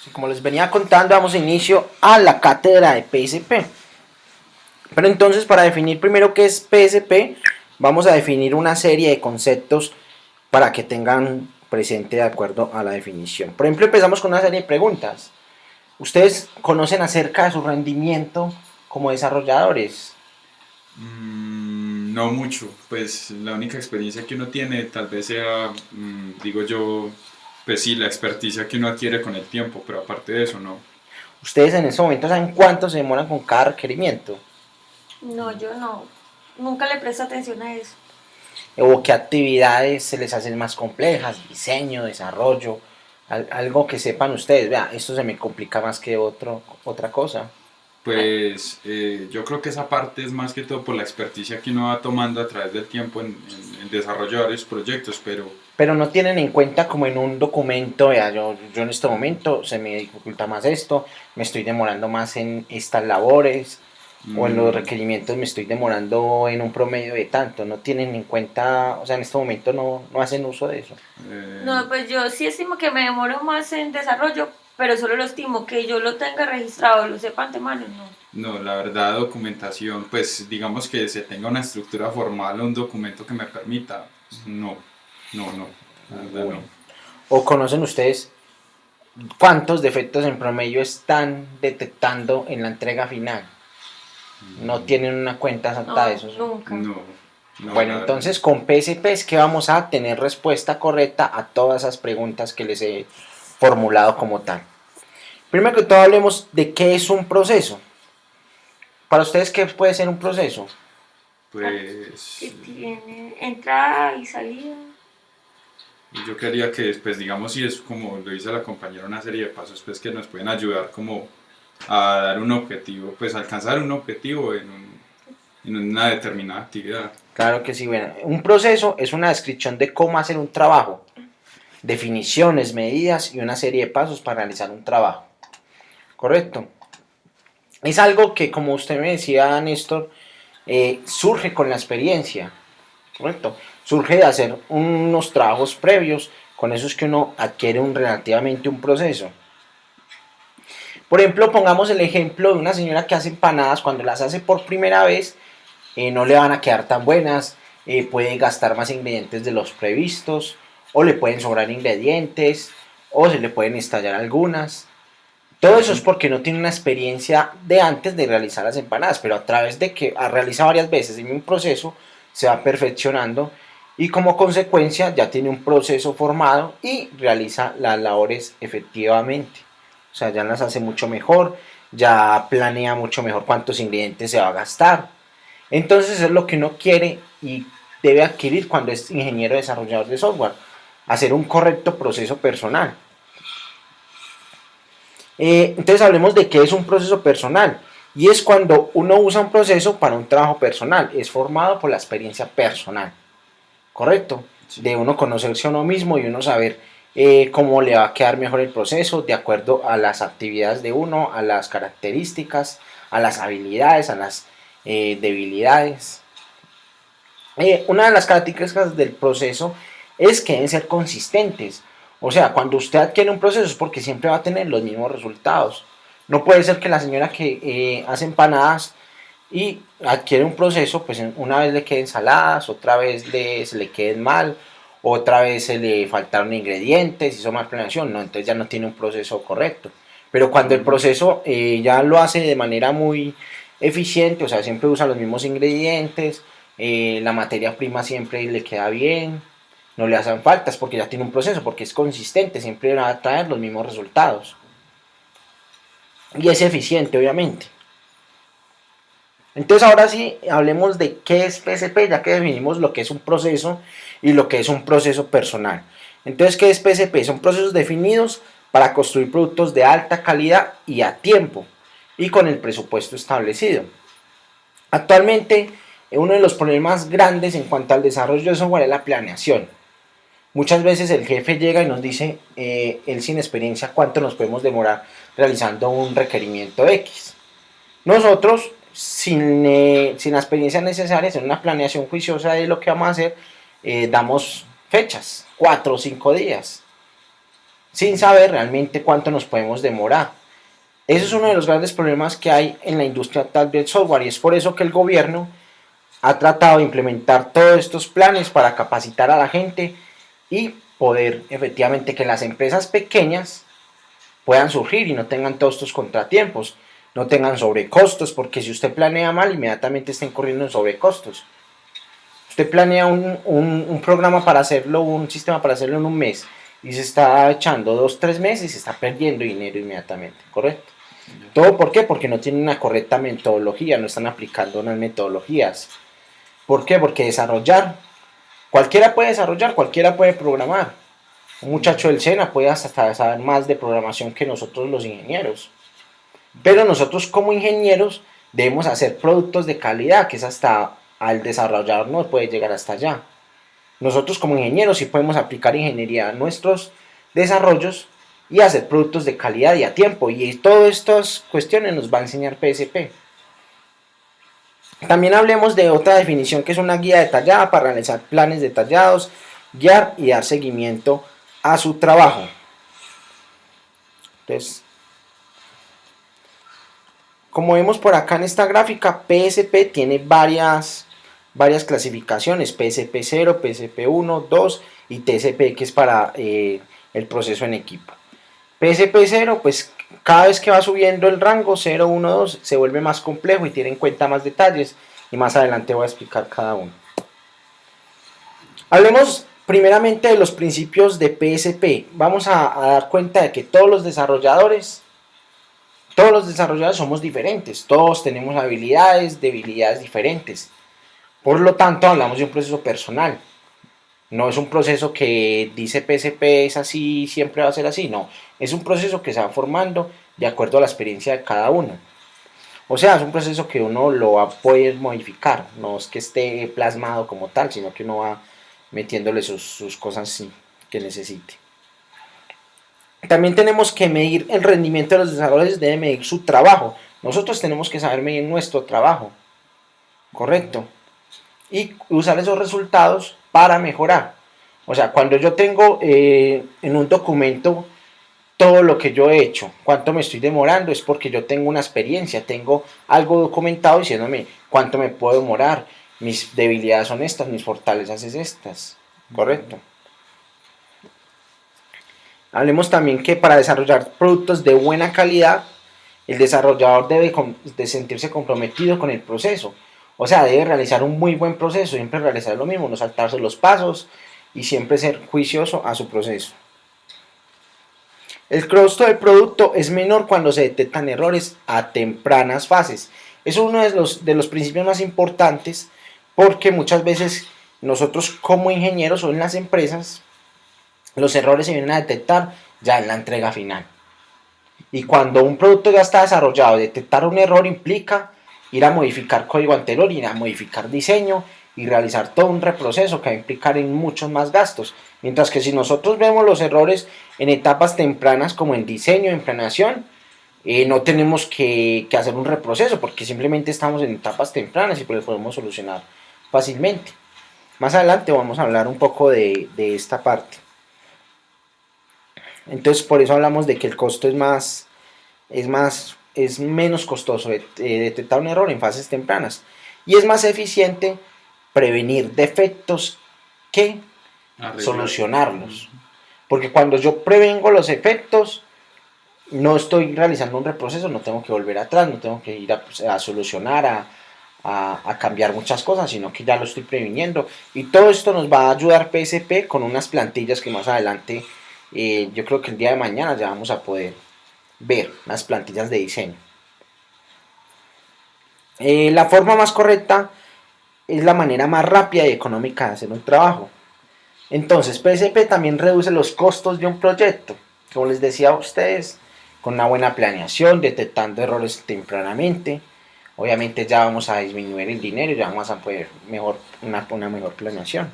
Sí, como les venía contando, damos inicio a la cátedra de PSP. Pero entonces, para definir primero qué es PSP, vamos a definir una serie de conceptos para que tengan presente de acuerdo a la definición. Por ejemplo, empezamos con una serie de preguntas. ¿Ustedes conocen acerca de su rendimiento como desarrolladores? No mucho, pues la única experiencia que uno tiene tal vez sea, digo yo, pues sí, la experticia que uno adquiere con el tiempo, pero aparte de eso no. ¿Ustedes en este momento saben cuánto se demoran con cada requerimiento? No, yo no. Nunca le presto atención a eso. ¿O qué actividades se les hacen más complejas? Diseño, desarrollo, algo que sepan ustedes. Vea, esto se me complica más que otra cosa. Pues yo creo que esa parte es más que todo por la experticia que uno va tomando a través del tiempo en desarrollo de varios proyectos, pero Pero no tienen en cuenta como en un documento, vea, yo en este momento se me dificulta más esto, me estoy demorando más en estas labores, o en los mm, requerimientos me estoy demorando en un promedio de tanto, no tienen en cuenta, o sea, en este momento no hacen uso de eso. eh, No, pues yo sí estimo que me demoro más en desarrollo, pero solo lo estimo. Que yo lo tenga registrado, lo sepa antemano, no. no, la verdad, documentación, pues digamos que se tenga una estructura formal o un documento que me permita, no, no, la verdad Bueno. no. ¿O conocen ustedes cuántos defectos en promedio están detectando en la entrega final? No tienen una cuenta exacta de No, eso. nunca. No, no, Bueno, la verdad. entonces con PSP es que vamos a tener respuesta correcta a todas esas preguntas que les he formulado como tal. Primero que todo hablemos de qué es un proceso. Para ustedes, ¿qué puede ser un proceso? Que Pues tiene entrada y salida. yo quería que después, digamos, si es como lo dice la compañera, una serie de pasos pues que nos pueden ayudar como a dar un objetivo, pues alcanzar un objetivo en una determinada actividad. Claro que sí, bueno, un proceso es una descripción de cómo hacer un trabajo, definiciones, medidas y una serie de pasos para realizar un trabajo. ¿Correcto? Es algo que, como usted me decía, Néstor, surge con la experiencia, ¿correcto? Surge de hacer unos trabajos previos, con eso es que uno adquiere relativamente un proceso. Por ejemplo, pongamos el ejemplo de una señora que hace empanadas, cuando las hace por primera vez, no le van a quedar tan buenas, puede gastar más ingredientes de los previstos, o le pueden sobrar ingredientes, o se le pueden estallar algunas. Todo eso es Ujú. porque no tiene una experiencia de antes de realizar las empanadas, pero a través de que realiza varias veces el mismo proceso, se va perfeccionando y como consecuencia ya tiene un proceso formado y realiza las labores efectivamente. O sea, ya las hace mucho mejor, ya planea mucho mejor cuántos ingredientes se va a gastar. Entonces es lo que uno quiere y debe adquirir cuando es ingeniero desarrollador de software, hacer un correcto proceso personal. Entonces hablemos de qué es un proceso personal. Y es cuando uno usa un proceso para un trabajo personal. Es formado por la experiencia personal. ¿Correcto? Sí. De uno conocerse a uno mismo y uno saber cómo le va a quedar mejor el proceso de acuerdo a las actividades de uno, a las características, a las habilidades, a las debilidades. Una de las características del proceso es que deben ser consistentes. O sea, cuando usted adquiere un proceso es porque siempre va a tener los mismos resultados. No puede ser que la señora que hace empanadas y adquiere un proceso, pues una vez le queden saladas, otra vez se le queden mal, otra vez se le faltaron ingredientes, hizo mal planeación, no, entonces ya no tiene un proceso correcto. Pero cuando el Ujú. proceso ya lo hace de manera muy eficiente, o sea, siempre usa los mismos ingredientes, la materia prima siempre le queda bien, no le hacen faltas porque ya tiene un proceso, porque es consistente, siempre va a traer los mismos resultados. Y es eficiente, obviamente. Entonces ahora sí, hablemos de qué es PSP, ya que definimos lo que es un proceso y lo que es un proceso personal. Entonces, ¿qué es PSP? Son procesos definidos para construir productos de alta calidad y a tiempo y con el presupuesto establecido. Actualmente, uno de los problemas grandes en cuanto al desarrollo de software es la planeación. Muchas veces el jefe llega y nos dice, él sin experiencia, cuánto nos podemos demorar realizando un requerimiento X. Nosotros, sin la experiencia necesaria, en una planeación juiciosa de lo que vamos a hacer, damos fechas, 4 o 5 días. sin saber realmente cuánto nos podemos demorar. Eso es uno de los grandes problemas que hay en la industria actual del software, y es por eso que el gobierno ha tratado de implementar todos estos planes para capacitar a la gente y poder efectivamente que las empresas pequeñas puedan surgir y no tengan todos estos contratiempos, no tengan sobrecostos, porque si usted planea mal, inmediatamente está incurriendo en sobrecostos. Usted planea un programa para hacerlo, un sistema para hacerlo en un mes, y se está echando 2 o 3 meses, se está perdiendo dinero inmediatamente, ¿correcto? ¿Todo por qué? Porque no tienen una correcta metodología, no están aplicando unas metodologías. ¿Por qué? Porque cualquiera puede programar. Un muchacho del SENA puede hasta saber más de programación que nosotros los ingenieros. Pero nosotros como ingenieros debemos hacer productos de calidad, que es hasta al desarrollador no puede llegar hasta allá. Nosotros como ingenieros sí podemos aplicar ingeniería a nuestros desarrollos y hacer productos de calidad y a tiempo. Y todas estas cuestiones nos va a enseñar PSP. También hablemos de otra definición, que es una guía detallada para realizar planes detallados, guiar y dar seguimiento a su trabajo. Entonces, como vemos por acá en esta gráfica, PSP tiene varias clasificaciones: PSP 0, PSP 1, 2 y TSP, que es para el proceso en equipo. PSP 0, pues cada vez que va subiendo el rango 0, 1, 2, se vuelve más complejo y tiene en cuenta más detalles, y más adelante voy a explicar cada uno. Hablemos primeramente de los principios de PSP. Vamos a dar cuenta de que todos los desarrolladores somos diferentes, todos tenemos habilidades, debilidades diferentes. Por lo tanto, hablamos de un proceso personal. No es un proceso que dice PSP es así, siempre va a ser así, no. Es un proceso que se va formando de acuerdo a la experiencia de cada uno. O sea, es un proceso que uno lo va a poder modificar, no es que esté plasmado como tal, sino que uno va metiéndole sus cosas que necesite. También tenemos que medir el rendimiento de los desarrolladores, debe medir su trabajo. Nosotros tenemos que saber medir nuestro trabajo, ¿correcto? Y usar esos resultados para mejorar. O sea, cuando yo tengo en un documento todo lo que yo he hecho, cuánto me estoy demorando, es porque yo tengo una experiencia, tengo algo documentado diciéndome cuánto me puedo demorar, mis debilidades son estas, mis fortalezas es estas, ¿correcto? Hablemos también que para desarrollar productos de buena calidad, el desarrollador debe de sentirse comprometido con el proceso. O sea, debe realizar un muy buen proceso, siempre realizar lo mismo, no saltarse los pasos y siempre ser juicioso a su proceso. El costo del producto es menor cuando se detectan errores a tempranas fases. Es uno de los principios más importantes, porque muchas veces nosotros como ingenieros o en las empresas, los errores se vienen a detectar ya en la entrega final. Y cuando un producto ya está desarrollado, detectar un error implica ir a modificar código anterior, ir a modificar diseño y realizar todo un reproceso que va a implicar en muchos más gastos. Mientras que si nosotros vemos los errores en etapas tempranas como en diseño, en planeación, no tenemos que hacer un reproceso, porque simplemente estamos en etapas tempranas y pues lo podemos solucionar fácilmente. Más adelante vamos a hablar un poco de esta parte. Entonces por eso hablamos de que el costo es menos costoso detectar un error en fases tempranas, y es más eficiente prevenir defectos que solucionarlos. Porque cuando yo prevengo los efectos, no estoy realizando un reproceso, no tengo que volver atrás, no tengo que ir a solucionar, a cambiar muchas cosas, sino que ya lo estoy previniendo. Y todo esto nos va a ayudar PSP con unas plantillas que más adelante, yo creo que el día de mañana ya vamos a poder ver las plantillas de diseño. La forma más correcta es la manera más rápida y económica de hacer un trabajo. Entonces, PSP también reduce los costos de un proyecto, como les decía a ustedes, con una buena planeación, detectando errores tempranamente. Obviamente ya vamos a disminuir el dinero y ya vamos a poder una mejor planeación.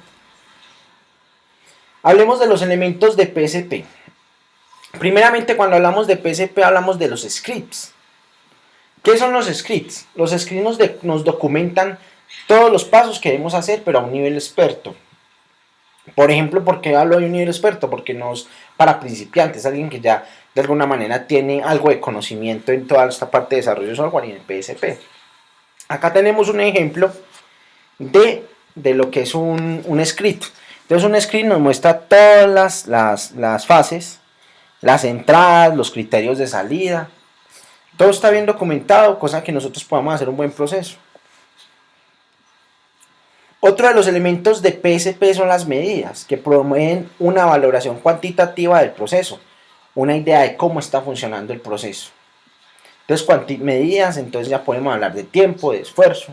Hablemos de los elementos de PSP. Primeramente, cuando hablamos de PSP hablamos de los scripts. ¿Qué son los scripts? Los scripts nos documentan todos los pasos que debemos hacer, pero a un nivel experto. Por ejemplo, ¿por qué hablo de un nivel experto? Porque no es para principiantes, alguien que ya de alguna manera tiene algo de conocimiento en toda esta parte de desarrollo de software y en el PSP. Acá tenemos un ejemplo de lo que es un script. Entonces un script nos muestra todas las fases, las entradas, los criterios de salida. Todo está bien documentado, cosa que nosotros podamos hacer un buen proceso. Otro de los elementos de PSP son las medidas, que promueven una valoración cuantitativa del proceso, una idea de cómo está funcionando el proceso. Entonces, medidas, entonces ya podemos hablar de tiempo, de esfuerzo.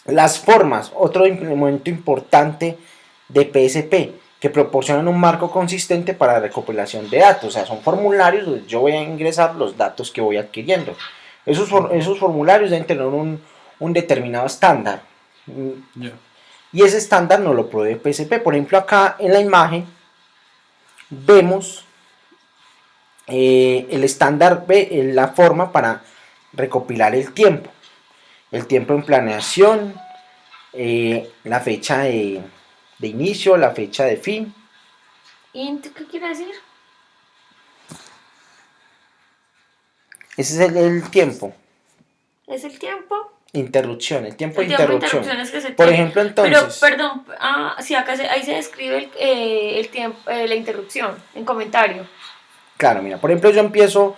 Las formas, otro elemento importante de PSP, que proporcionan un marco consistente para la recopilación de datos. O sea, son formularios donde yo voy a ingresar los datos que voy adquiriendo. Esos formularios deben tener un determinado estándar. Ya. Y ese estándar no lo provee PSP. Por ejemplo, acá en la imagen vemos el estándar, la forma para recopilar el tiempo. El tiempo en planeación, la fecha de inicio, la fecha de fin. ¿Int qué quiere decir? Ese es el tiempo. ¿Es el tiempo? Interrupción, el tiempo de El tiempo de interrupción. interrupciones que se Por tiene. ejemplo, entonces. Pero, perdón, sí, acá ahí se describe el tiempo, la interrupción en comentario. Claro, mira, por ejemplo, yo empiezo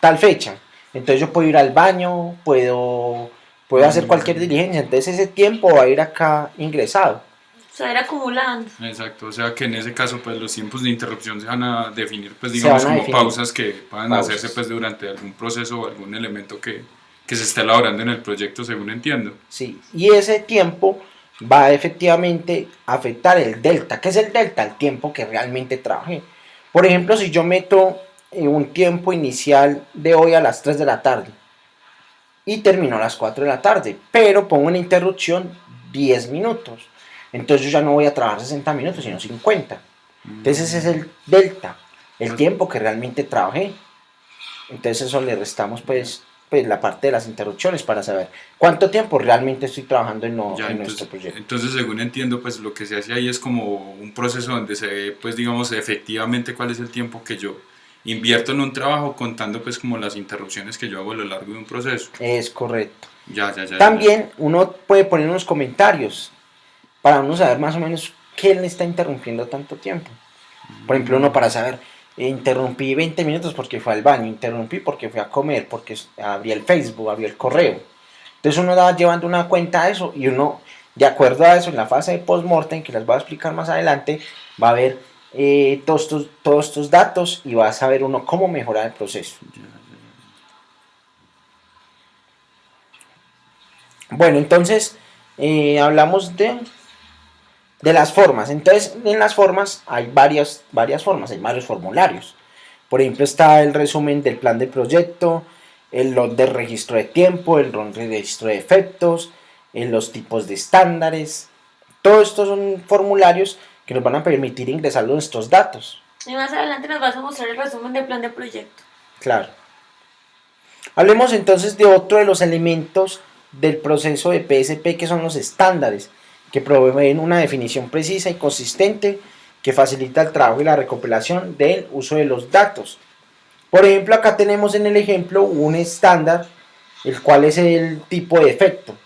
tal fecha. Entonces yo puedo ir al baño, puedo hacer cualquier diligencia. Entonces ese tiempo va a ir acá ingresado. O sea, ir acumulando. Exacto, o sea que en ese caso pues los tiempos de interrupción se van a definir pues digamos como pausas que puedan hacerse pues durante algún proceso o algún elemento que se esté elaborando en el proyecto según entiendo. Sí, y ese tiempo va efectivamente a afectar el delta. ¿Qué es el delta? El tiempo que realmente trabajé. Por ejemplo, si yo meto un tiempo inicial de hoy a las 3 de la tarde y termino a las 4 de la tarde, pero pongo una interrupción 10 minutos. Entonces yo ya no voy a trabajar 60 minutos, sino 50. Entonces ese es el delta, el tiempo que realmente trabajé. Entonces eso le restamos pues la parte de las interrupciones para saber cuánto tiempo realmente estoy trabajando en nuestro proyecto. Entonces, según entiendo, pues lo que se hace ahí es como un proceso donde se ve, pues digamos, efectivamente cuál es el tiempo que yo invierto en un trabajo, contando pues como las interrupciones que yo hago a lo largo de un proceso. Es correcto. Ya. También uno puede poner unos comentarios para uno saber más o menos qué le está interrumpiendo tanto tiempo. Por ejemplo, uno para saber, interrumpí 20 minutos porque fue al baño, interrumpí porque fui a comer, porque abrí el Facebook, abrí el correo. Entonces uno va llevando una cuenta de eso y uno, de acuerdo a eso, en la fase de post-mortem, que les voy a explicar más adelante, va a ver todos estos datos y va a saber uno cómo mejorar el proceso. Bueno, entonces hablamos de las formas. Entonces, en las formas hay varias formas, hay varios formularios. Por ejemplo, está el resumen del plan de proyecto, el log de registro de tiempo, el log de registro de efectos, los tipos de estándares. Todos estos son formularios que nos van a permitir ingresar nuestros datos. Y más adelante nos vas a mostrar el resumen del plan de proyecto. Claro. Hablemos entonces de otro de los elementos del proceso de PSP, que son los estándares, que proveen una definición precisa y consistente que facilita el trabajo y la recopilación del uso de los datos. Por ejemplo, acá tenemos en el ejemplo un estándar, el cual es el tipo de defecto.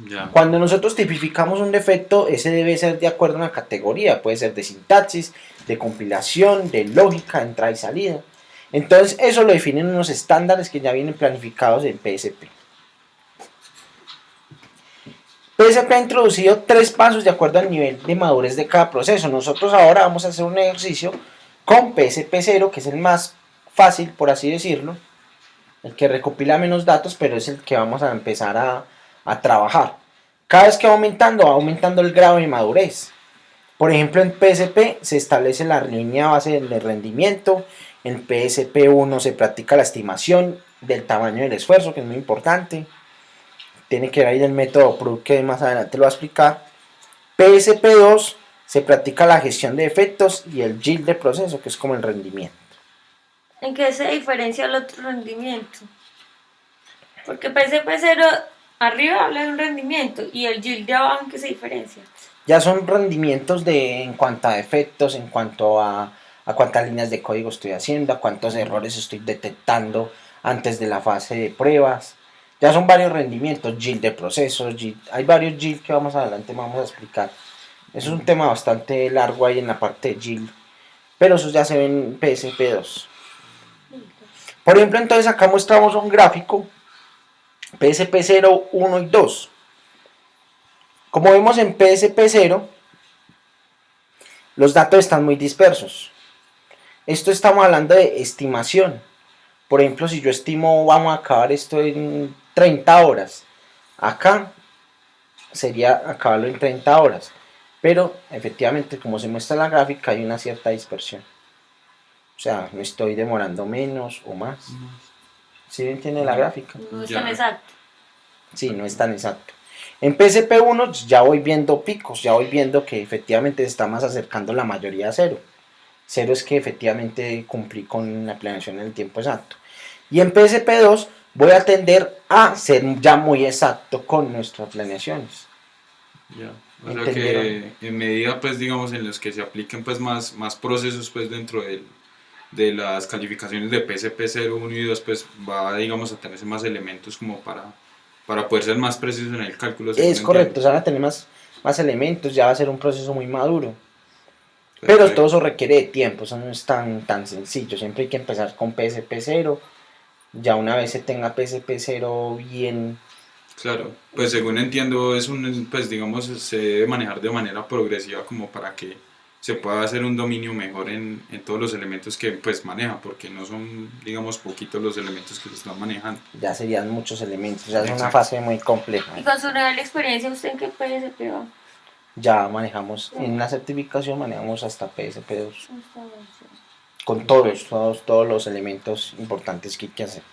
Ya. Cuando nosotros tipificamos un defecto, ese debe ser de acuerdo a una categoría, puede ser de sintaxis, de compilación, de lógica, entrada y salida. Entonces eso lo definen unos estándares que ya vienen planificados en PSP. PSP ha introducido 3 pasos de acuerdo al nivel de madurez de cada proceso. Nosotros ahora vamos a hacer un ejercicio con PSP 0, que es el más fácil, por así decirlo, el que recopila menos datos, pero es el que vamos a empezar a trabajar. Cada vez que va aumentando el grado de madurez. Por ejemplo, en PSP se establece la línea base de rendimiento, en PSP 1 se practica la estimación del tamaño del esfuerzo, que es muy importante. Tiene que ver ahí el método PROOF, que más adelante lo voy a explicar. PSP 2 se practica la gestión de efectos y el yield de proceso, que es como el rendimiento. ¿En qué se diferencia el otro rendimiento? Porque PSP 0 arriba habla de un rendimiento y el yield de abajo, ¿en qué se diferencia? Ya son rendimientos en cuanto a efectos, en cuanto a cuántas líneas de código estoy haciendo, a cuántos errores estoy detectando antes de la fase de pruebas. Ya son varios rendimientos, yield de procesos, hay varios yield que vamos adelante vamos a explicar. Eso es un tema bastante largo ahí en la parte de yield, pero eso ya se ve en PSP2. Por ejemplo, entonces acá mostramos un gráfico PSP0, 1 y 2. Como vemos en PSP0, los datos están muy dispersos. Esto estamos hablando de estimación. Por ejemplo, si yo estimo, vamos a acabar esto en 30 horas. Acá sería acabarlo en 30 horas. Pero efectivamente, como se muestra en la gráfica, hay una cierta dispersión. O sea, me estoy demorando menos o más. ¿Sí entiende la gráfica? No es tan exacto. Sí, no es tan exacto. En PSP1 ya voy viendo picos, ya voy viendo que efectivamente se está más acercando la mayoría a cero. Cero es que efectivamente cumplí con la planeación en el tiempo exacto. Y en PSP2 voy a tender a ser ya muy exacto con nuestras planeaciones. Ya. O sea que en medida, pues digamos, en los que se apliquen pues más procesos pues dentro de las calificaciones de PSP 0, 1 y 2, pues va, digamos, a tenerse más elementos como para poder ser más preciso en el cálculo. Es correcto, o sea, van a tener más elementos, ya va a ser un proceso muy maduro. Perfecto. Pero todo eso requiere de tiempo, eso no es tan sencillo. Siempre hay que empezar con PSP 0. Ya una vez se tenga PSP 0 bien. Claro, pues según entiendo pues digamos, se debe manejar de manera progresiva como para que se pueda hacer un dominio mejor en todos los elementos que pues maneja, porque no son, digamos, poquitos los elementos que se están manejando. Ya serían muchos elementos, ya es una Exacto. fase muy compleja. Y con su real experiencia, ¿usted en qué PSP va? Ya manejamos, en la certificación manejamos hasta PSP2. Está bien, sí. Con todos los elementos importantes que hay que hacer.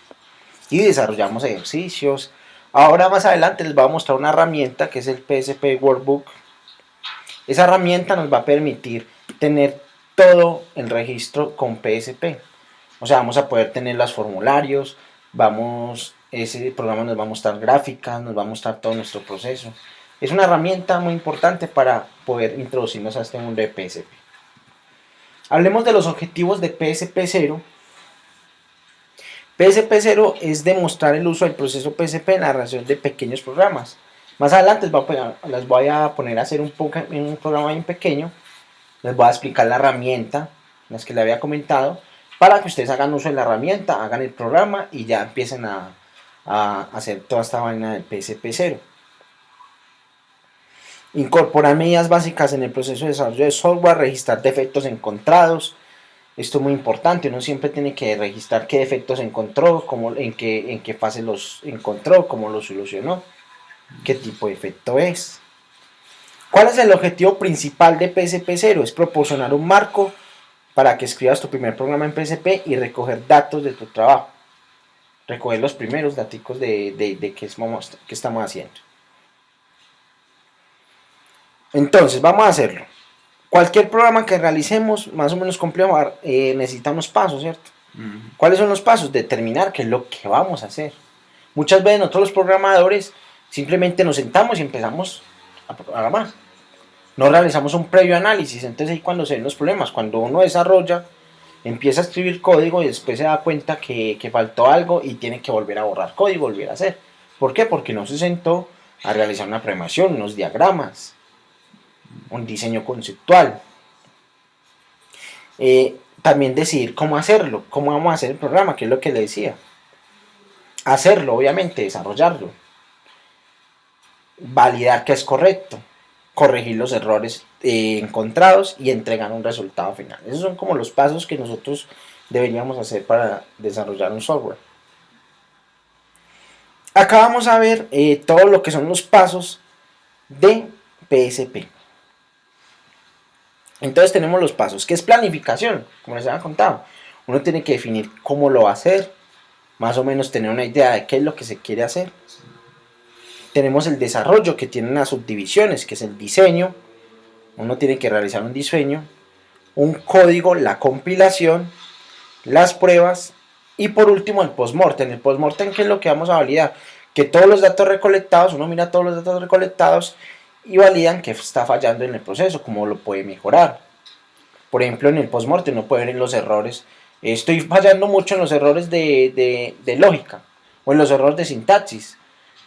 Y desarrollamos ejercicios. Ahora más adelante les voy a mostrar una herramienta que es el PSP Workbook. Esa herramienta nos va a permitir tener todo el registro con PSP. O sea, vamos a poder tener los formularios, ese programa nos va a mostrar gráficas, nos va a mostrar todo nuestro proceso. Es una herramienta muy importante para poder introducirnos a este mundo de PSP. Hablemos de los objetivos de PSP0. PSP0 es demostrar el uso del proceso PSP en la realización de pequeños programas. Más adelante les voy a poner a hacer un programa bien pequeño. Les voy a explicar la herramienta, las que les había comentado, para que ustedes hagan uso de la herramienta, hagan el programa y ya empiecen a hacer toda esta vaina del PSP0. Incorporar medidas básicas en el proceso de desarrollo de software, registrar defectos encontrados. Esto es muy importante, uno siempre tiene que registrar qué defectos encontró, en qué fase los encontró, cómo los solucionó, qué tipo de defecto es. ¿Cuál es el objetivo principal de PSP0? Es proporcionar un marco para que escribas tu primer programa en PSP y recoger datos de tu trabajo. Recoger los primeros datos de qué estamos haciendo. Entonces, vamos a hacerlo. Cualquier programa que realicemos, más o menos complejo, necesita unos pasos, ¿cierto? ¿Cuáles son los pasos? Determinar qué es lo que vamos a hacer. Muchas veces nosotros los programadores simplemente nos sentamos y empezamos a programar. No realizamos un previo análisis, entonces ahí cuando se ven los problemas, cuando uno desarrolla, empieza a escribir código y después se da cuenta que faltó algo y tiene que volver a borrar código, volver a hacer. ¿Por qué? Porque no se sentó a realizar una programación, unos diagramas, un diseño conceptual. También decidir cómo hacerlo, cómo vamos a hacer el programa, que es lo que le decía. Hacerlo, obviamente, desarrollarlo. Validar que es correcto. Corregir los errores encontrados y entregar un resultado final. Esos son como los pasos que nosotros deberíamos hacer para desarrollar un software. Acá vamos a ver todo lo que son los pasos de PSP. Entonces tenemos los pasos, que es planificación, como les había contado. Uno tiene que definir cómo lo va a hacer, más o menos tener una idea de qué es lo que se quiere hacer. Tenemos el desarrollo, que tiene unas subdivisiones, que es el diseño. Uno tiene que realizar un diseño, un código, la compilación, las pruebas y por último el postmortem. El postmortem, ¿qué es lo que vamos a validar? Que todos los datos recolectados, uno mira todos los datos recolectados y validan que está fallando en el proceso, cómo lo puede mejorar. Por ejemplo, en el postmortem uno puede ver en los errores, estoy fallando mucho en los errores de lógica o en los errores de sintaxis.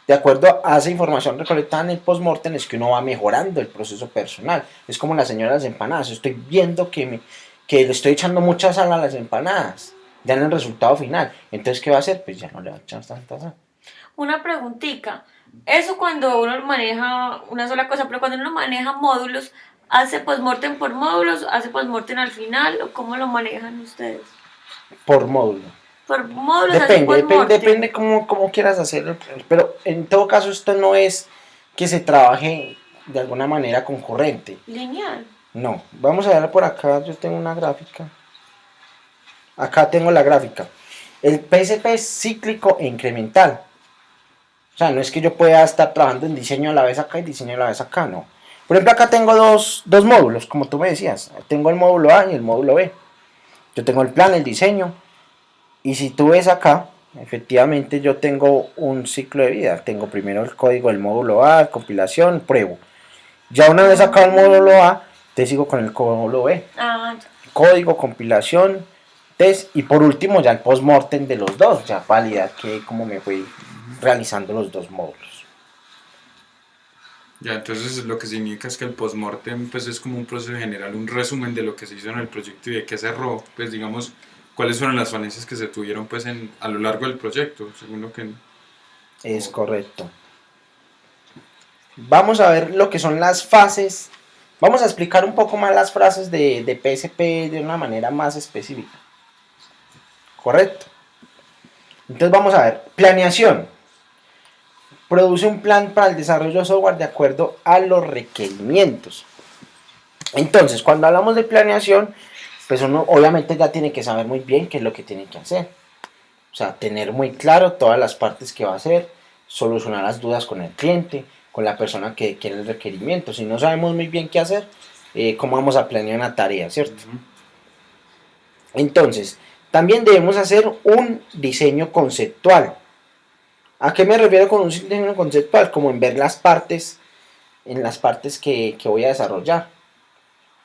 De acuerdo a esa información recolectada en el postmortem es que uno va mejorando el proceso personal. Es como la señora de las empanadas, estoy viendo que le estoy echando mucha sal a las empanadas, ya en el resultado final. Entonces, ¿qué va a hacer? Pues ya no le va a echar tanta sal. Una preguntita. Eso cuando uno maneja una sola cosa, pero cuando uno maneja módulos, ¿hace postmortem por módulos? ¿Hace postmortem al final? ¿O cómo lo manejan ustedes? Por módulo. Por módulos hace Depende postmortem. cómo quieras hacerlo, pero en todo caso esto no es que se trabaje de alguna manera concurrente. Lineal. No, vamos a ver por acá, yo tengo una gráfica. Acá tengo la gráfica. El PSP es cíclico e incremental. O sea, no es que yo pueda estar trabajando en diseño a la vez acá y diseño a la vez acá, no. Por ejemplo, acá tengo dos módulos, como tú me decías. Tengo el módulo A y el módulo B. Yo tengo el plan, el diseño. Y si tú ves acá, efectivamente yo tengo un ciclo de vida. Tengo primero el código del módulo A, compilación, pruebo. Ya una vez sacado el módulo A, te sigo con el módulo B. Ah, ya. Código, compilación, test y por último ya el postmortem de los dos, ya validar que cómo me fui realizando los dos módulos. Ya, entonces lo que significa es que el postmortem pues es como un proceso general, un resumen de lo que se hizo en el proyecto y de qué se erró, pues digamos, cuáles fueron las falencias que se tuvieron pues a lo largo del proyecto, según lo que... Es correcto. Vamos a ver lo que son las fases. Vamos a explicar un poco más las frases de PSP de una manera más específica. Correcto. Entonces vamos a ver. Planeación. Produce un plan para el desarrollo de software de acuerdo a los requerimientos. Entonces, cuando hablamos de planeación, pues uno obviamente ya tiene que saber muy bien qué es lo que tiene que hacer. O sea, tener muy claro todas las partes que va a hacer, solucionar las dudas con el cliente, con la persona que quiere el requerimiento. Si no sabemos muy bien qué hacer, ¿cómo vamos a planear una tarea, cierto? Entonces, también debemos hacer un diseño conceptual. ¿A qué me refiero con un diseño conceptual? Como en ver las partes, en las partes que voy a desarrollar.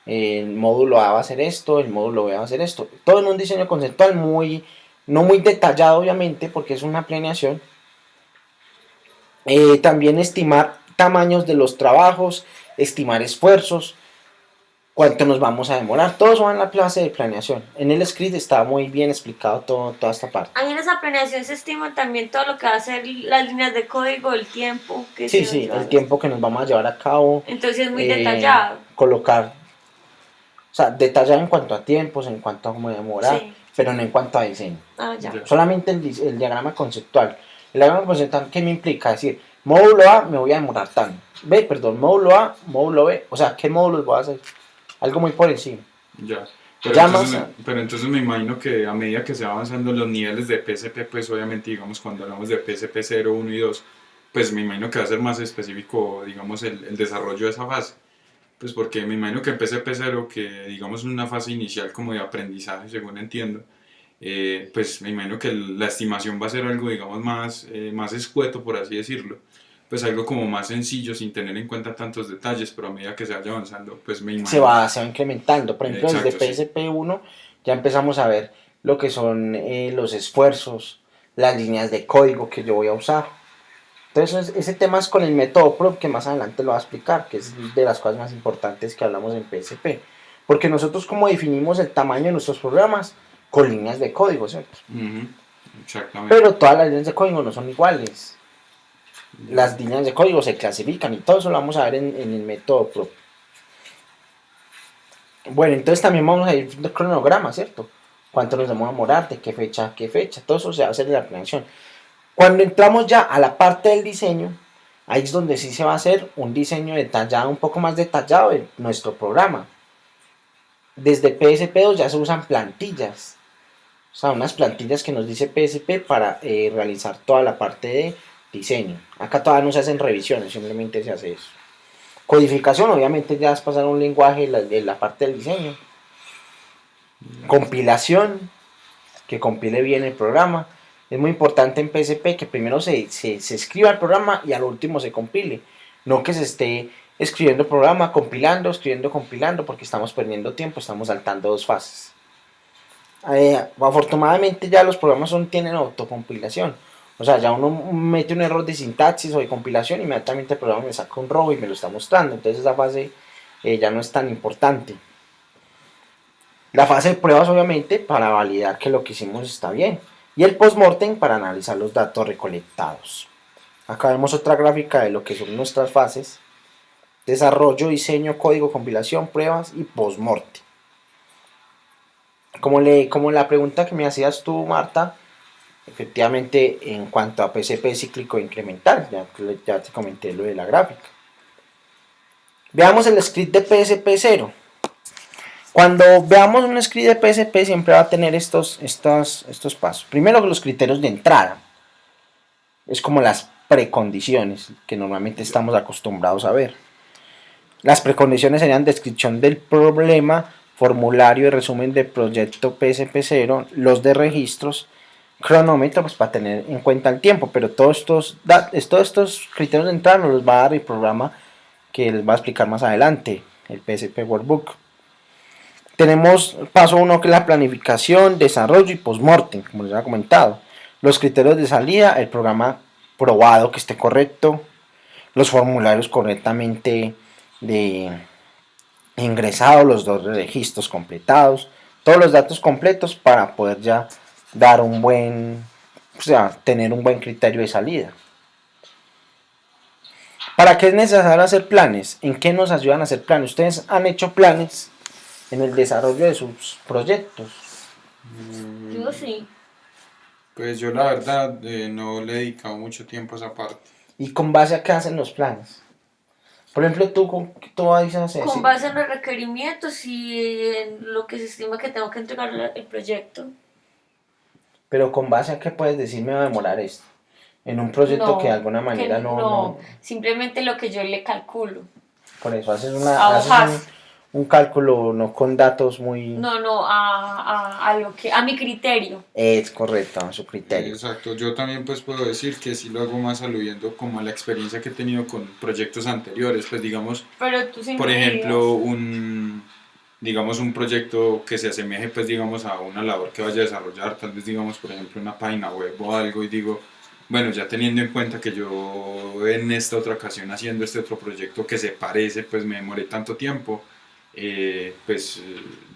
El módulo A va a hacer esto, el módulo B va a hacer esto. Todo en un diseño conceptual no muy detallado, obviamente, porque es una planeación. También estimar tamaños de los trabajos, estimar esfuerzos, cuánto nos vamos a demorar. Todo eso va en la clase de planeación. En el script está muy bien explicado toda esta parte. Ahí en esa planeación se estima también todo lo que va a ser las líneas de código, el tiempo que se va a Sí, llevar. el tiempo que nos vamos a llevar a cabo. Entonces es muy detallado. Colocar, o sea, detallado en cuanto a tiempos, en cuanto a cómo demorar, Sí. pero no en cuanto a diseño. Ah, ya. Solamente el diagrama conceptual. El diagrama conceptual, ¿qué me implica? Es decir, módulo A me voy a demorar tanto. Módulo A, módulo B. O sea, ¿qué módulos voy a hacer? Algo muy por encima. Ya. Pero entonces me imagino que a medida que se va avanzando los niveles de PSP, pues obviamente, digamos, cuando hablamos de PSP 0, 1 y 2, pues me imagino que va a ser más específico, digamos, el desarrollo de esa fase. Pues porque me imagino que en PSP 0, que digamos es una fase inicial como de aprendizaje, según entiendo, pues me imagino que la estimación va a ser algo, digamos, más escueto, por así decirlo. Pues algo como más sencillo, sin tener en cuenta tantos detalles, pero a medida que se vaya avanzando, pues me imagino... Se va incrementando. Por ejemplo, Exacto, desde PSP 1 ya empezamos a ver lo que son los esfuerzos, las líneas de código que yo voy a usar. Entonces, ese tema es con el método PROP, que más adelante lo voy a explicar, que es de las cosas más importantes que hablamos en PSP. Porque nosotros, como definimos el tamaño de nuestros programas, con líneas de código, ¿cierto? Exactamente. Pero todas las líneas de código no son iguales. Las líneas de código se clasifican y todo eso lo vamos a ver en el método PROP. Bueno, entonces también vamos a ir de cronograma, ¿cierto? ¿Cuánto nos vamos a demorar? ¿De qué fecha a qué fecha? Todo eso se va a hacer en la planeación. Cuando entramos ya a la parte del diseño, ahí es donde sí se va a hacer un diseño detallado, un poco más detallado de nuestro programa. Desde PSP2 ya se usan plantillas. O sea, unas plantillas que nos dice PSP para realizar toda la parte de diseño. Acá todavía no se hacen revisiones, simplemente se hace eso. Codificación, obviamente ya es pasar a un lenguaje de la parte del diseño. Compilación, que compile bien el programa. Es muy importante en PSP que primero se escriba el programa y al último se compile. No que se esté escribiendo el programa, compilando, escribiendo, compilando, porque estamos perdiendo tiempo, estamos saltando 2 fases. Afortunadamente ya los programas tienen autocompilación. O sea, ya uno mete un error de sintaxis o de compilación, inmediatamente el programa me saca un robo y me lo está mostrando. Entonces esa fase ya no es tan importante. La fase de pruebas, obviamente, para validar que lo que hicimos está bien. Y el postmortem para analizar los datos recolectados. Acá vemos otra gráfica de lo que son nuestras fases: desarrollo, diseño, código, compilación, pruebas y postmortem. Como la pregunta que me hacías tú, Marta, efectivamente, en cuanto a PCP cíclico incremental, ya te comenté lo de la gráfica. Veamos el script de PSP 0. Cuando veamos un script de PSP siempre va a tener estos pasos. Primero, los criterios de entrada. Es como las precondiciones que normalmente estamos acostumbrados a ver. Las precondiciones serían descripción del problema, formulario de resumen del proyecto PSP 0, los de registros, cronómetro, pues para tener en cuenta el tiempo, pero todos estos criterios de entrada nos los va a dar el programa que les va a explicar más adelante, el PSP Workbook. Tenemos paso 1, que es la planificación, desarrollo y postmortem, como les había comentado. Los criterios de salida, el programa probado que esté correcto, los formularios correctamente ingresados, los 2 registros completados, todos los datos completos para poder ya dar tener un buen criterio de salida. ¿Para qué es necesario hacer planes? ¿En qué nos ayudan a hacer planes? ¿Ustedes han hecho planes en el desarrollo de sus proyectos? Yo sí. Pues yo la verdad no le he dedicado mucho tiempo a esa parte. ¿Y con base a qué hacen los planes? Por ejemplo, tú dices Con base en los requerimientos y en lo que se estima que tengo que entregar el proyecto. Pero con base a qué puedes decir me va a demorar esto. En un proyecto que de alguna manera no. Simplemente lo que yo le calculo. Por eso haces un cálculo no con datos muy. No, a mi criterio. Es correcto, a su criterio. Exacto, yo también pues puedo decir que sí lo hago más aludiendo como a la experiencia que he tenido con proyectos anteriores, pues digamos, pero tú por ejemplo, un proyecto que se asemeje pues digamos a una labor que vaya a desarrollar, tal vez digamos por ejemplo una página web o algo, y digo, bueno, ya teniendo en cuenta que yo en esta otra ocasión haciendo este otro proyecto que se parece, pues me demoré tanto tiempo,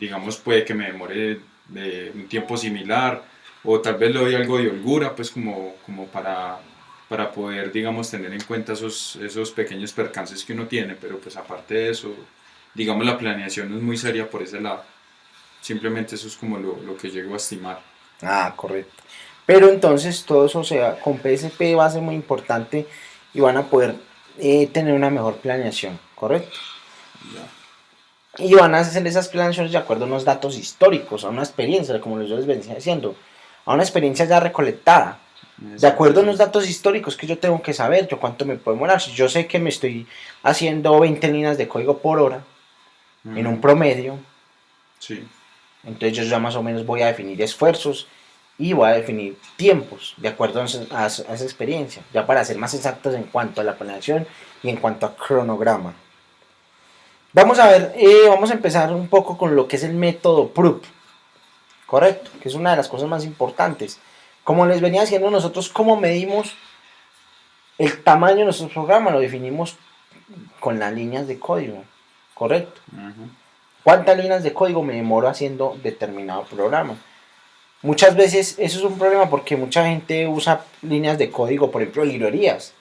digamos puede que me demore de un tiempo similar, o tal vez le doy algo de holgura, pues como para poder, digamos, tener en cuenta esos pequeños percances que uno tiene, pero pues aparte de eso, digamos, la planeación no es muy seria por ese lado, simplemente eso es como lo que llego a estimar. Ah, correcto. Pero entonces todo eso, o sea, con PSP va a ser muy importante y van a poder tener una mejor planeación, ¿correcto? Ya. Y van a hacer esas planeaciones de acuerdo a unos datos históricos, a una experiencia, como yo les venía diciendo, a una experiencia ya recolectada. De acuerdo a unos datos históricos que yo tengo que saber, yo cuánto me puedo demorar. Si yo sé que me estoy haciendo 20 líneas de código por hora, en un promedio, sí. Entonces yo ya más o menos voy a definir esfuerzos y voy a definir tiempos de acuerdo a esa experiencia, ya para ser más exactos en cuanto a la planeación y en cuanto a cronograma. Vamos a ver, vamos a empezar un poco con lo que es el método PROOP, correcto, que es una de las cosas más importantes. Como les venía diciendo, nosotros cómo medimos el tamaño de nuestro programa, lo definimos con las líneas de código, correcto. ¿Cuántas líneas de código me demoro haciendo determinado programa? Muchas veces eso es un problema porque mucha gente usa líneas de código, por ejemplo, librerías,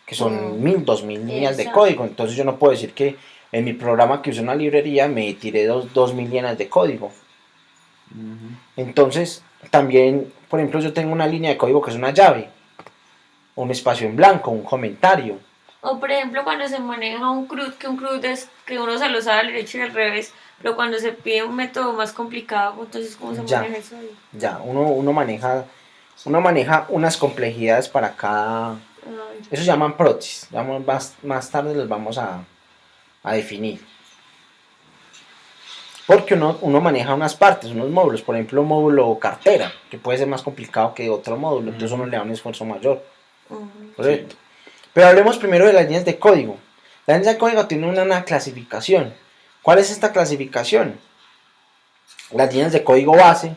que son 1000, 2000 líneas de código. Entonces yo no puedo decir que en mi programa que use una librería me tiré 2000 líneas de código. Entonces también, por ejemplo, yo tengo una línea de código que es una llave, un espacio en blanco, un comentario. O por ejemplo cuando se maneja un CRUD, que un CRUD es que uno se lo sabe al derecho y al revés, pero cuando se pide un método más complicado, entonces ¿cómo se maneja eso ahí? Ya, uno maneja unas complejidades para cada. Eso se llaman proxies, más tarde los vamos a definir. Porque uno maneja unas partes, unos módulos, por ejemplo, un módulo cartera, que puede ser más complicado que otro módulo, entonces uno le da un esfuerzo mayor. Correcto. Sí. Pero hablemos primero de las líneas de código. La línea de código tiene una clasificación. ¿Cuál es esta clasificación? Las líneas de código base.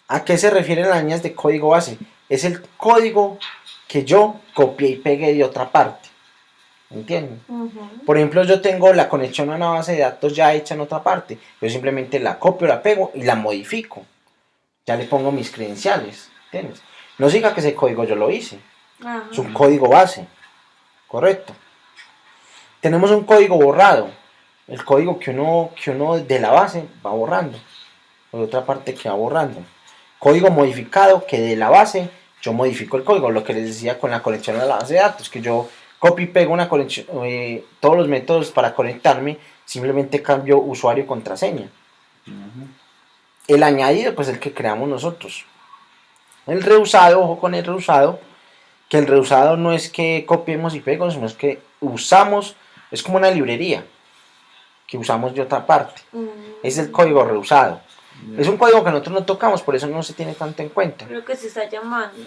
¿A qué se refieren las líneas de código base? Es el código que yo copié y pegué de otra parte. ¿Entienden? Por ejemplo, yo tengo la conexión a una base de datos ya hecha en otra parte. Yo simplemente la copio, la pego y la modifico. Ya le pongo mis credenciales. ¿Entiendes? No significa que ese código yo lo hice. Ajá. Es un código base. Correcto. Tenemos un código borrado. El código que uno de la base va borrando. Por otra parte que va borrando. Código modificado que de la base yo modifico el código. Lo que les decía con la conexión a la base de datos. Que yo copio y pego una conexión, todos los métodos para conectarme. Simplemente cambio usuario y contraseña. El añadido, pues el que creamos nosotros. El reusado, ojo con el reusado. Que el reusado no es que copiemos y peguemos, sino es que usamos, es como una librería que usamos de otra parte. Es el código reusado. Es un código que nosotros no tocamos, por eso no se tiene tanto en cuenta. Creo que se está llamando.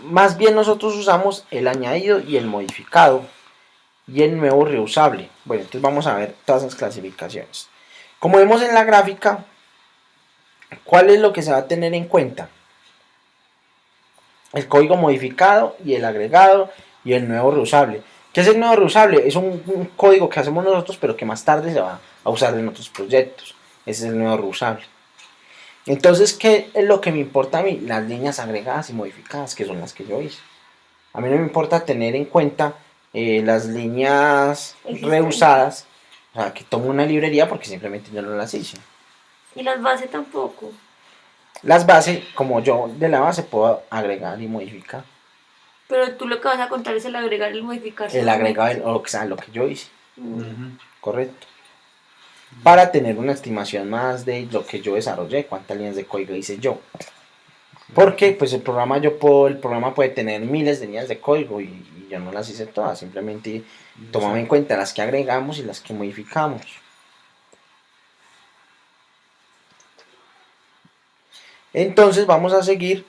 Más bien nosotros usamos el añadido y el modificado y el nuevo reusable. Bueno, entonces vamos a ver todas esas clasificaciones. Como vemos en la gráfica, ¿cuál es lo que se va a tener en cuenta? El código modificado y el agregado y el nuevo reusable. ¿Qué es el nuevo reusable? Es un código que hacemos nosotros, pero que más tarde se va a usar en otros proyectos. Ese es el nuevo reusable. Entonces, ¿qué es lo que me importa a mí? Las líneas agregadas y modificadas, que son las que yo hice. A mí no me importa tener en cuenta las líneas reusadas, o sea, que tomo una librería porque simplemente yo no las hice. Y las bases tampoco. Las bases, como yo de la base puedo agregar y modificar. Pero tú lo que vas a contar es el agregar y el modificar. El agregado, o sea, lo que yo hice. Correcto. Para tener una estimación más de lo que yo desarrollé, cuántas líneas de código hice yo. Porque pues el programa puede tener miles de líneas de código y yo no las hice todas, simplemente tomaba en cuenta las que agregamos y las que modificamos. Entonces vamos a seguir